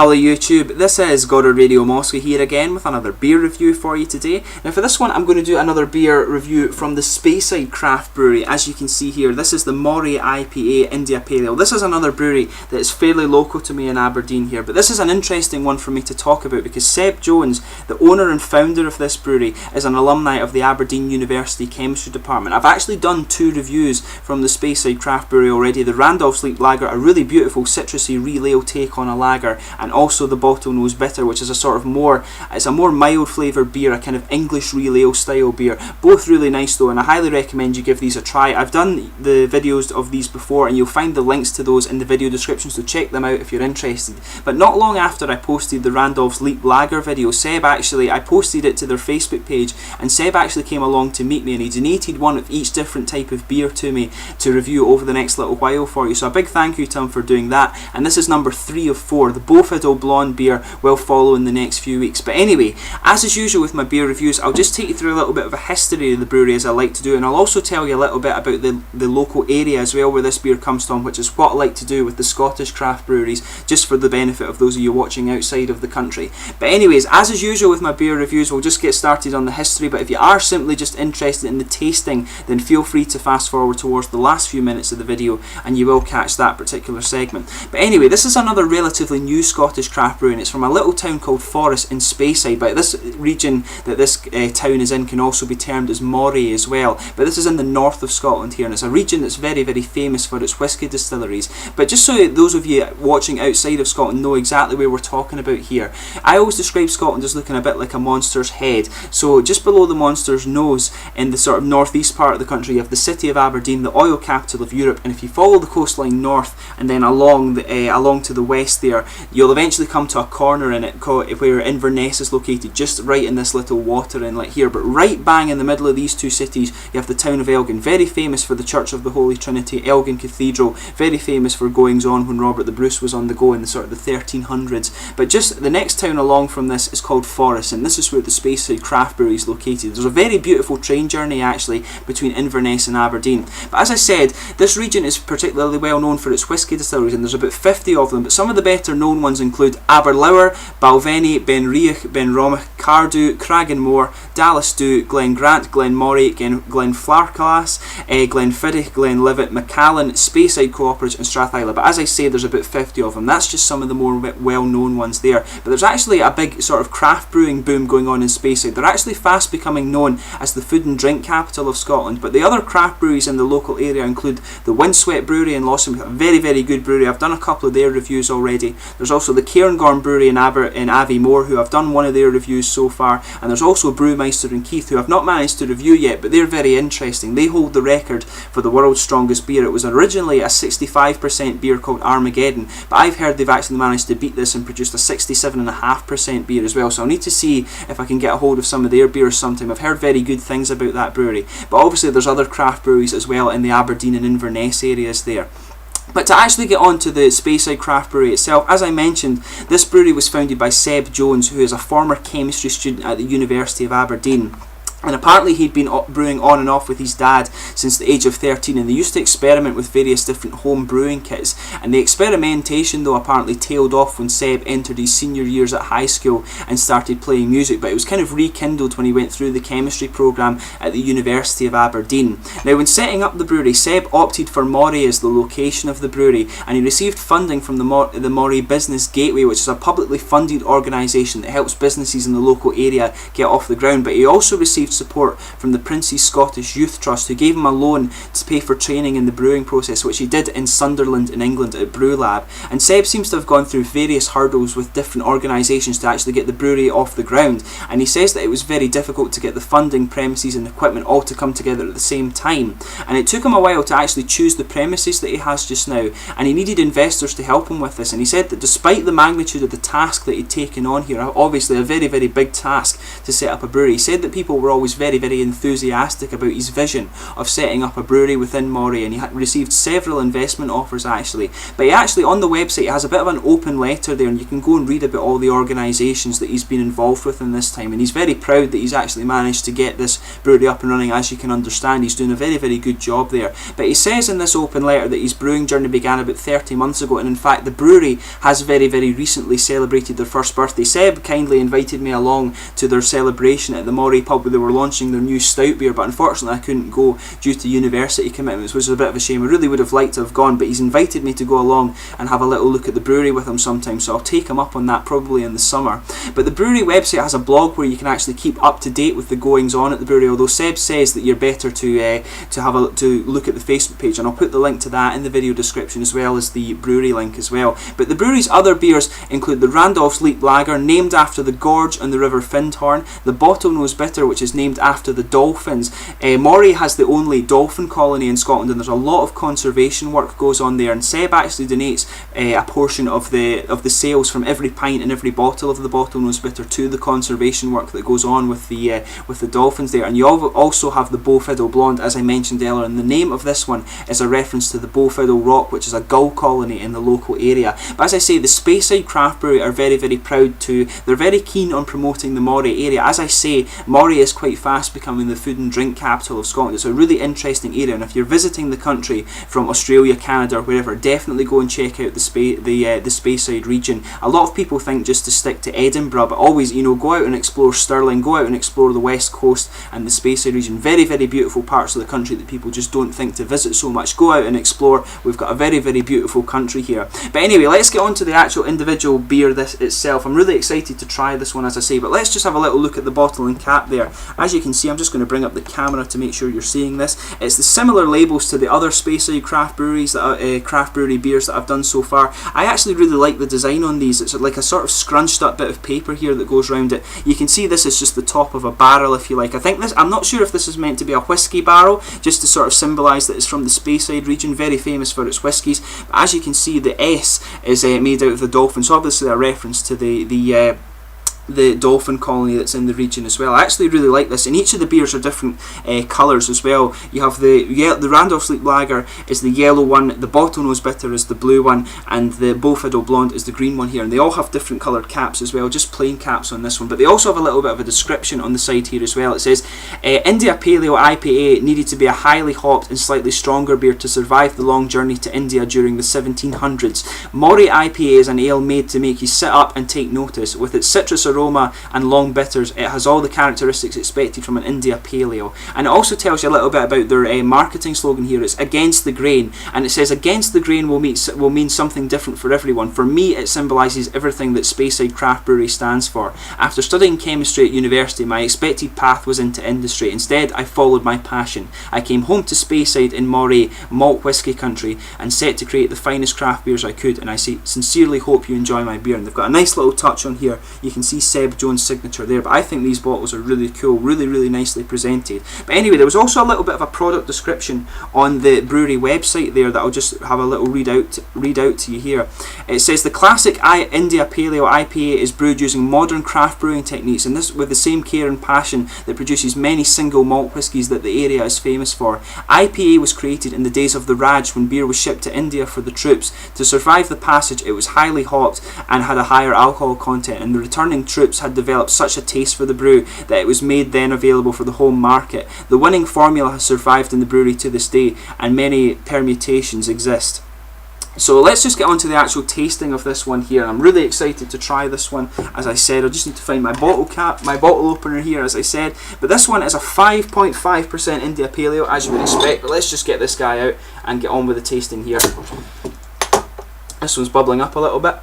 Hello YouTube, this is Goddard Radio Moscow here again with another beer review for you today. Now for this one I'm going to do another beer review from the Speyside craft brewery. As you can see here, this is the Moray IPA India Pale Ale. This is another brewery that is fairly local to me in Aberdeen here, but this is an interesting one for me to talk about because Seb Jones, the owner and founder of this brewery, is an alumni of the Aberdeen University Chemistry Department. I've actually done 2 reviews from the Speyside craft brewery already. The Randolph's Leap Lager, a really beautiful citrusy real ale take on a lager, and also the Bottlenose Bitter, which is a sort of more mild flavoured beer, a kind of English real ale style beer. Both really nice though, and I highly recommend you give these a try. I've done the videos of these before and you'll find the links to those in the video description, so check them out if you're interested. But not long after I posted the Randolph's Leap Lager video, I posted it to their Facebook page, and Seb actually came along to meet me, and he donated one of each different type of beer to me to review over the next little while for you. So a big thank you to him for doing that, and this is number 3 of 4. The Bofiddle Blonde beer will follow in the next few weeks. But anyway, as is usual with my beer reviews, I'll just take you through a little bit of a history of the brewery as I like to do, and I'll also tell you a little bit about the local area as well where this beer comes from, which is what I like to do with the Scottish craft breweries, just for the benefit of those of you watching outside of the country. But anyways, as is usual with my beer reviews, we'll just get started on the history, but if you are simply just interested in the tasting, then feel free to fast forward towards the last few minutes of the video and you will catch that particular segment. But anyway, this is another relatively new Scottish craft brewery, and it's from a little town called Forres in Speyside. But this region that this town is in can also be termed as Moray as well. But this is in the north of Scotland here, and it's a region that's very, very famous for its whisky distilleries. But just so those of you watching outside of Scotland know exactly where we're talking about here, I always describe Scotland as looking a bit like a monster's head. So just below the monster's nose, in the sort of northeast part of the country, you have the city of Aberdeen, the oil capital of Europe, and if you follow the coastline north and then along to the west there, you'll eventually come to a corner in it where Inverness is located, just right in this little water inlet here. But right bang in the middle of these two cities, you have the town of Elgin, very famous for the Church of the Holy Trinity, Elgin Cathedral, very famous for goings on when Robert the Bruce was on the go in the sort of the 1300s. But just the next town along from this is called Forres, and this is where the Speyside craft brewery is located. There's a very beautiful train journey actually between Inverness and Aberdeen. But as I said, this region is particularly well known for its whisky distilleries, and there's about 50 of them, but some of the better known ones include Aberlour, Balvenie, Benriach, Benromach, Cardew, Cragganmore, Dallasdew, Glengrant, Glenmoray, Glenflarclas, Glenfiddich, Glenlivet, Macallan, Speyside Cooperative and Strathisla. But as I say, there's about 50 of them. That's just some of the more well-known ones there. But there's actually a big sort of craft brewing boom going on in Speyside. They're actually fast becoming known as the food and drink capital of Scotland. But the other craft breweries in the local area include the Windswept Brewery in Lawson, a very, very good brewery. I've done a couple of their reviews already. There's also the Cairngorm Brewery in Aviemore, who I've done one of their reviews so far. And there's also Brewmeister in Keith, who I've not managed to review yet, but they're very interesting. They hold the record for the world's strongest beer. It was originally a 65% beer called Armageddon, but I've heard they've actually managed to beat this and produced a 67.5% beer as well. So I'll need to see if I can get a hold of some of their beers sometime. I've heard very good things about that brewery. But obviously there's other craft breweries as well in the Aberdeen and Inverness areas there. But to actually get on to the Speyside craft brewery itself, as I mentioned, this brewery was founded by Seb Jones, who is a former chemistry student at the University of Aberdeen. And apparently he'd been brewing on and off with his dad since the age of 13, and they used to experiment with various different home brewing kits. And the experimentation though apparently tailed off when Seb entered his senior years at high school and started playing music, but it was kind of rekindled when he went through the chemistry programme at the University of Aberdeen. Now when setting up the brewery, Seb opted for Moray as the location of the brewery, and he received funding from the Moray Business Gateway, which is a publicly funded organisation that helps businesses in the local area get off the ground. But he also received support from the Prince's Scottish Youth Trust, who gave him a loan to pay for training in the brewing process, which he did in Sunderland in England at Brew Lab. And Seb seems to have gone through various hurdles with different organisations to actually get the brewery off the ground, and he says that it was very difficult to get the funding, premises and equipment all to come together at the same time, and it took him a while to actually choose the premises that he has just now, and he needed investors to help him with this. And he said that despite the magnitude of the task that he'd taken on here, obviously a very, very big task to set up a brewery, he said that people were always always very, very enthusiastic about his vision of setting up a brewery within Moray, and he had received several investment offers actually. But he actually, on the website, has a bit of an open letter there, and you can go and read about all the organisations that he's been involved with in this time, and he's very proud that he's actually managed to get this brewery up and running. As you can understand, he's doing a very, very good job there. But he says in this open letter that his brewing journey began about 30 months ago, and in fact the brewery has very, very recently celebrated their first birthday. Seb kindly invited me along to their celebration at the Moray pub where they were launching their new stout beer, but unfortunately I couldn't go due to university commitments, which was a bit of a shame. I really would have liked to have gone, but he's invited me to go along and have a little look at the brewery with him sometime, so I'll take him up on that probably in the summer. But the brewery website has a blog where you can actually keep up to date with the goings on at the brewery, although Seb says that you're better to look at the Facebook page, and I'll put the link to that in the video description as well as the brewery link as well. But the brewery's other beers include the Randolph's Leap Lager, named after the gorge on the River Findhorn, the Bottlenose Bitter, which is named after the dolphins. Moray has the only dolphin colony in Scotland, and there's a lot of conservation work goes on there, and Seb actually donates a portion of the sales from every pint and every bottle of the Bottlenose Bitter to the conservation work that goes on with the dolphins there. And you also have the Bowfiddle Blonde, as I mentioned earlier, and the name of this one is a reference to the Bowfiddle Rock, which is a gull colony in the local area. But as I say, the Speyside Craft Brewery are very, very proud to, they're very keen on promoting the Moray area. As I say, Moray is quite fast becoming the food and drink capital of Scotland. It's a really interesting area, and if you're visiting the country from Australia, Canada or wherever, definitely go and check out the Speyside region. A lot of people think just to stick to Edinburgh, but always, you know, go out and explore Stirling, go out and explore the West Coast and the Speyside region. Very, very beautiful parts of the country that people just don't think to visit so much. Go out and explore. We've got a very, very beautiful country here. But anyway, let's get on to the actual individual beer itself. I'm really excited to try this one, as I say, but let's just have a little look at the bottle and cap there. As you can see, I'm just going to bring up the camera to make sure you're seeing this. It's the similar labels to the other Speyside craft brewery beers that I've done so far. I actually really like the design on these. It's like a sort of scrunched up bit of paper here that goes around it. You can see this is just the top of a barrel, if you like. I think this, I'm not sure if this is meant to be a whiskey barrel, just to sort of symbolise that it's from the Speyside region, very famous for its whiskies. But as you can see, the S is made out of the dolphin, so obviously a reference to the dolphin colony that's in the region as well. I actually really like this, and each of the beers are different colours as well. You have the Randolph's Leap Lager is the yellow one, the Bottlenose Bitter is the blue one, and the Bowfiddle Blonde is the green one here, and they all have different coloured caps as well, just plain caps on this one, but they also have a little bit of a description on the side here as well. It says India Paleo IPA needed to be a highly hopped and slightly stronger beer to survive the long journey to India during the 1700s. Moray IPA is an ale made to make you sit up and take notice. With its citrus aroma and long bitters, it has all the characteristics expected from an India Pale Ale. And it also tells you a little bit about their marketing slogan here. It's against the grain, and it says against the grain will mean something different for everyone. For me, it symbolises everything that Speyside Craft Brewery stands for. After studying chemistry at university, my expected path was into industry. Instead, I followed my passion. I came home to Speyside in Moray, malt whisky country, and set to create the finest craft beers I could, and I sincerely hope you enjoy my beer. And they've got a nice little touch on here. You can see Seb Jones' signature there, but I think these bottles are really cool, really nicely presented. But anyway, there was also a little bit of a product description on the brewery website there that I'll just have a little read out to you here. It says the classic India Paleo IPA is brewed using modern craft brewing techniques, and this with the same care and passion that produces many single malt whiskies that the area is famous for. IPA was created in the days of the Raj, when beer was shipped to India for the troops. To survive the passage, it was highly hopped and had a higher alcohol content, and the returning troops had developed such a taste for the brew that it was made then available for the home market. The winning formula has survived in the brewery to this day, and many permutations exist. So let's just get on to the actual tasting of this one here. I'm really excited to try this one. As I said, I just need to find my bottle cap, my bottle opener here, as I said. But this one is a 5.5% India Paleo, as you would expect. But let's just get this guy out and get on with the tasting here. This one's bubbling up a little bit.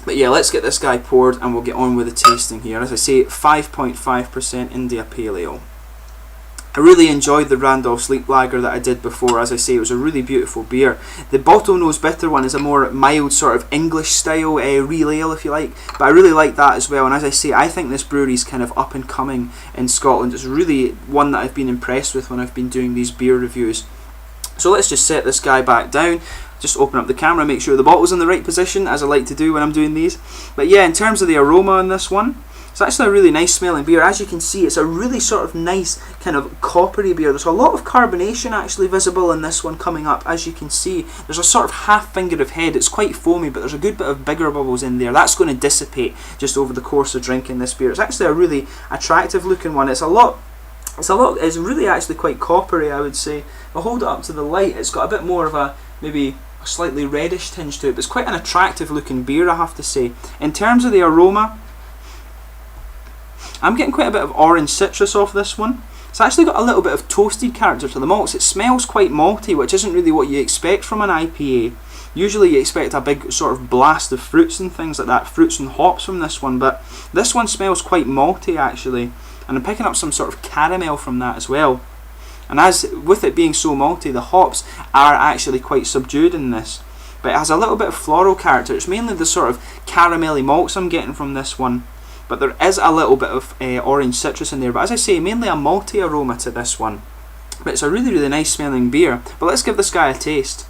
But yeah, let's get this guy poured and we'll get on with the tasting here. As I say, 5.5% India Paleo. I really enjoyed the Randolph's Leap Lager that I did before. As I say, it was a really beautiful beer. The Bottlenose Bitter one is a more mild sort of English style real ale, if you like, but I really like that as well. And as I say, I think this brewery is kind of up and coming in Scotland. It's really one that I've been impressed with when I've been doing these beer reviews. So let's just set this guy back down. just open up the camera, make sure the bottle's in the right position, as I like to do when I'm doing these. But yeah, in terms of the aroma on this one, it's actually a really nice smelling beer. As you can see, it's a really sort of nice kind of coppery beer. There's a lot of carbonation actually visible in this one coming up. As you can see, there's a sort of half finger of head. It's quite foamy, but there's a good bit of bigger bubbles in there. That's going to dissipate just over the course of drinking this beer. It's actually a really attractive looking one. It's really actually quite coppery, I would say. If I hold it up to the light, it's got a bit more of a, maybe a slightly reddish tinge to it, but it's quite an attractive looking beer, I have to say. In terms of the aroma, I'm getting quite a bit of orange citrus off this one. It's actually got a little bit of toasted character to the malts. It smells quite malty, which isn't really what you expect from an IPA. Usually you expect a big sort of blast of fruits and things like that, fruits and hops from this one, but this one smells quite malty actually, and I'm picking up some sort of caramel from that as well. And as with it being so malty, the hops are actually quite subdued in this, but it has a little bit of floral character. It's mainly the sort of caramelly malts I'm getting from this one, but there is a little bit of orange citrus in there, but as I say, mainly a malty aroma to this one. But it's a really, really nice smelling beer. But let's give this guy a taste.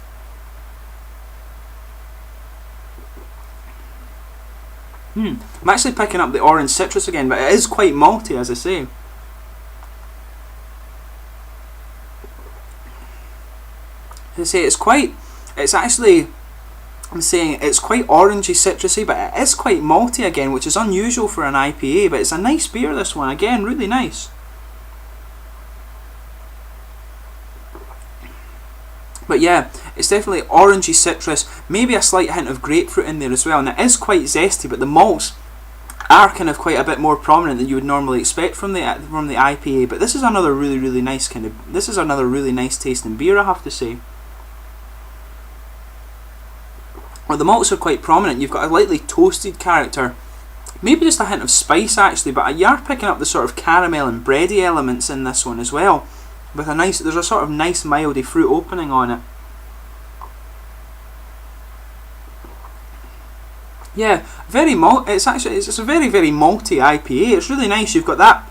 I'm actually picking up the orange citrus again, but it is quite malty, as I say. As I say, I'm saying it's quite orangey, citrusy, but it is quite malty again, which is unusual for an IPA, but it's a nice beer, this one. Again, really nice. But yeah, it's definitely orangey citrus, maybe a slight hint of grapefruit in there as well, and it is quite zesty, but the malts are kind of quite a bit more prominent than you would normally expect from the IPA. But this is another really nice tasting beer, I have to say. Well, the malts are quite prominent. You've got a lightly toasted character, maybe just a hint of spice actually, but you are picking up the sort of caramel and bready elements in this one as well. With there's a sort of nice mildy fruit opening on it. Yeah, it's a very malty IPA. It's really nice. You've got that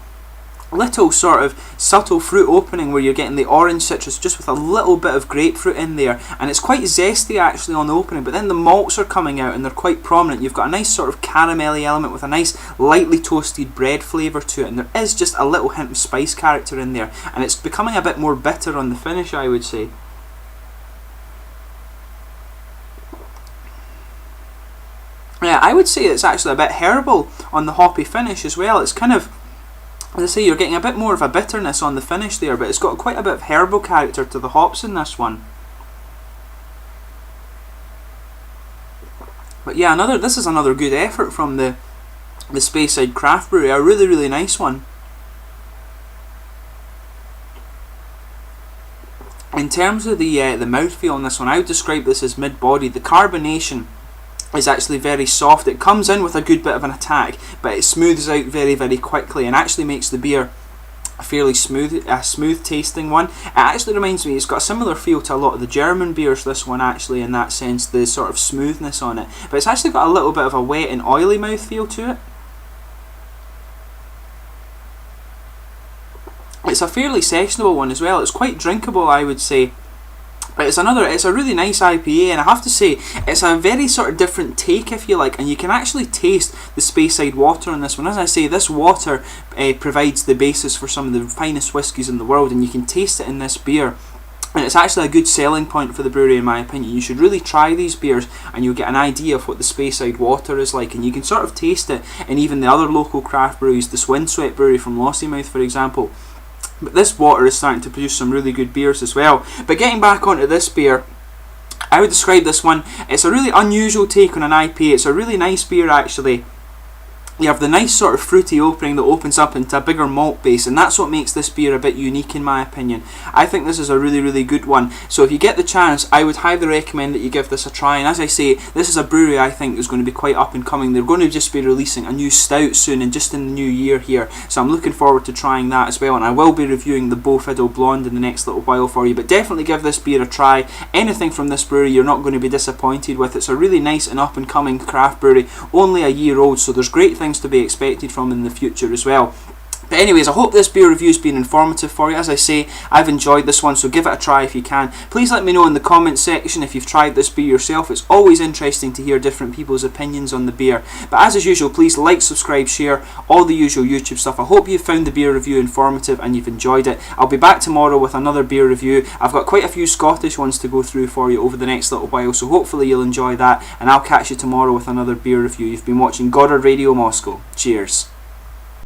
little sort of subtle fruit opening where you're getting the orange citrus just with a little bit of grapefruit in there, and it's quite zesty actually on the opening, but then the malts are coming out and they're quite prominent. You've got a nice sort of caramelly element with a nice lightly toasted bread flavour to it, and there is just a little hint of spice character in there, and it's becoming a bit more bitter on the finish, I would say. Yeah, I would say it's actually a bit herbal on the hoppy finish as well. It's kind of, as I say, you're getting a bit more of a bitterness on the finish there, but it's got quite a bit of herbal character to the hops in this one. But yeah, this is another good effort from the Speyside Craft Brewery, a really nice one. In terms of the mouthfeel on this one, I would describe this as mid-body. The carbonation is actually very soft. It comes in with a good bit of an attack, but it smooths out very quickly and actually makes the beer a fairly smooth tasting one. It actually reminds me, it's got a similar feel to a lot of the German beers, this one actually, in that sense, the sort of smoothness on it, but it's actually got a little bit of a wet and oily mouthfeel to it. It's a fairly sessionable one as well. It's quite drinkable, I would say. But it's a really nice IPA, and I have to say, it's a very sort of different take, if you like, and you can actually taste the Speyside water on this one. As I say, this water provides the basis for some of the finest whiskies in the world, and you can taste it in this beer. And it's actually a good selling point for the brewery, in my opinion. You should really try these beers and you'll get an idea of what the Speyside water is like, and you can sort of taste it in even the other local craft breweries, the Windswept Brewery from Lossiemouth, for example. But this water is starting to produce some really good beers as well. But getting back onto this beer, I would describe this one, it's a really unusual take on an IPA. It's a really nice beer actually. You have the nice sort of fruity opening that opens up into a bigger malt base, and that's what makes this beer a bit unique in my opinion. I think this is a really good one. So if you get the chance, I would highly recommend that you give this a try. And as I say, this is a brewery I think is going to be quite up and coming. They're going to just be releasing a new stout soon, and just in the new year here. So I'm looking forward to trying that as well, and I will be reviewing the Beau Fiddle Blonde in the next little while for you. But definitely give this beer a try. Anything from this brewery you're not going to be disappointed with. It's a really nice and up and coming craft brewery, only a year old, so there's great things to be expected from in the future as well. But anyways, I hope this beer review has been informative for you. As I say, I've enjoyed this one, so give it a try if you can. Please let me know in the comment section if you've tried this beer yourself. It's always interesting to hear different people's opinions on the beer. But as is usual, please like, subscribe, share, all the usual YouTube stuff. I hope you found the beer review informative and you've enjoyed it. I'll be back tomorrow with another beer review. I've got quite a few Scottish ones to go through for you over the next little while, so hopefully you'll enjoy that, and I'll catch you tomorrow with another beer review. You've been watching Goddard Radio Moscow. Cheers.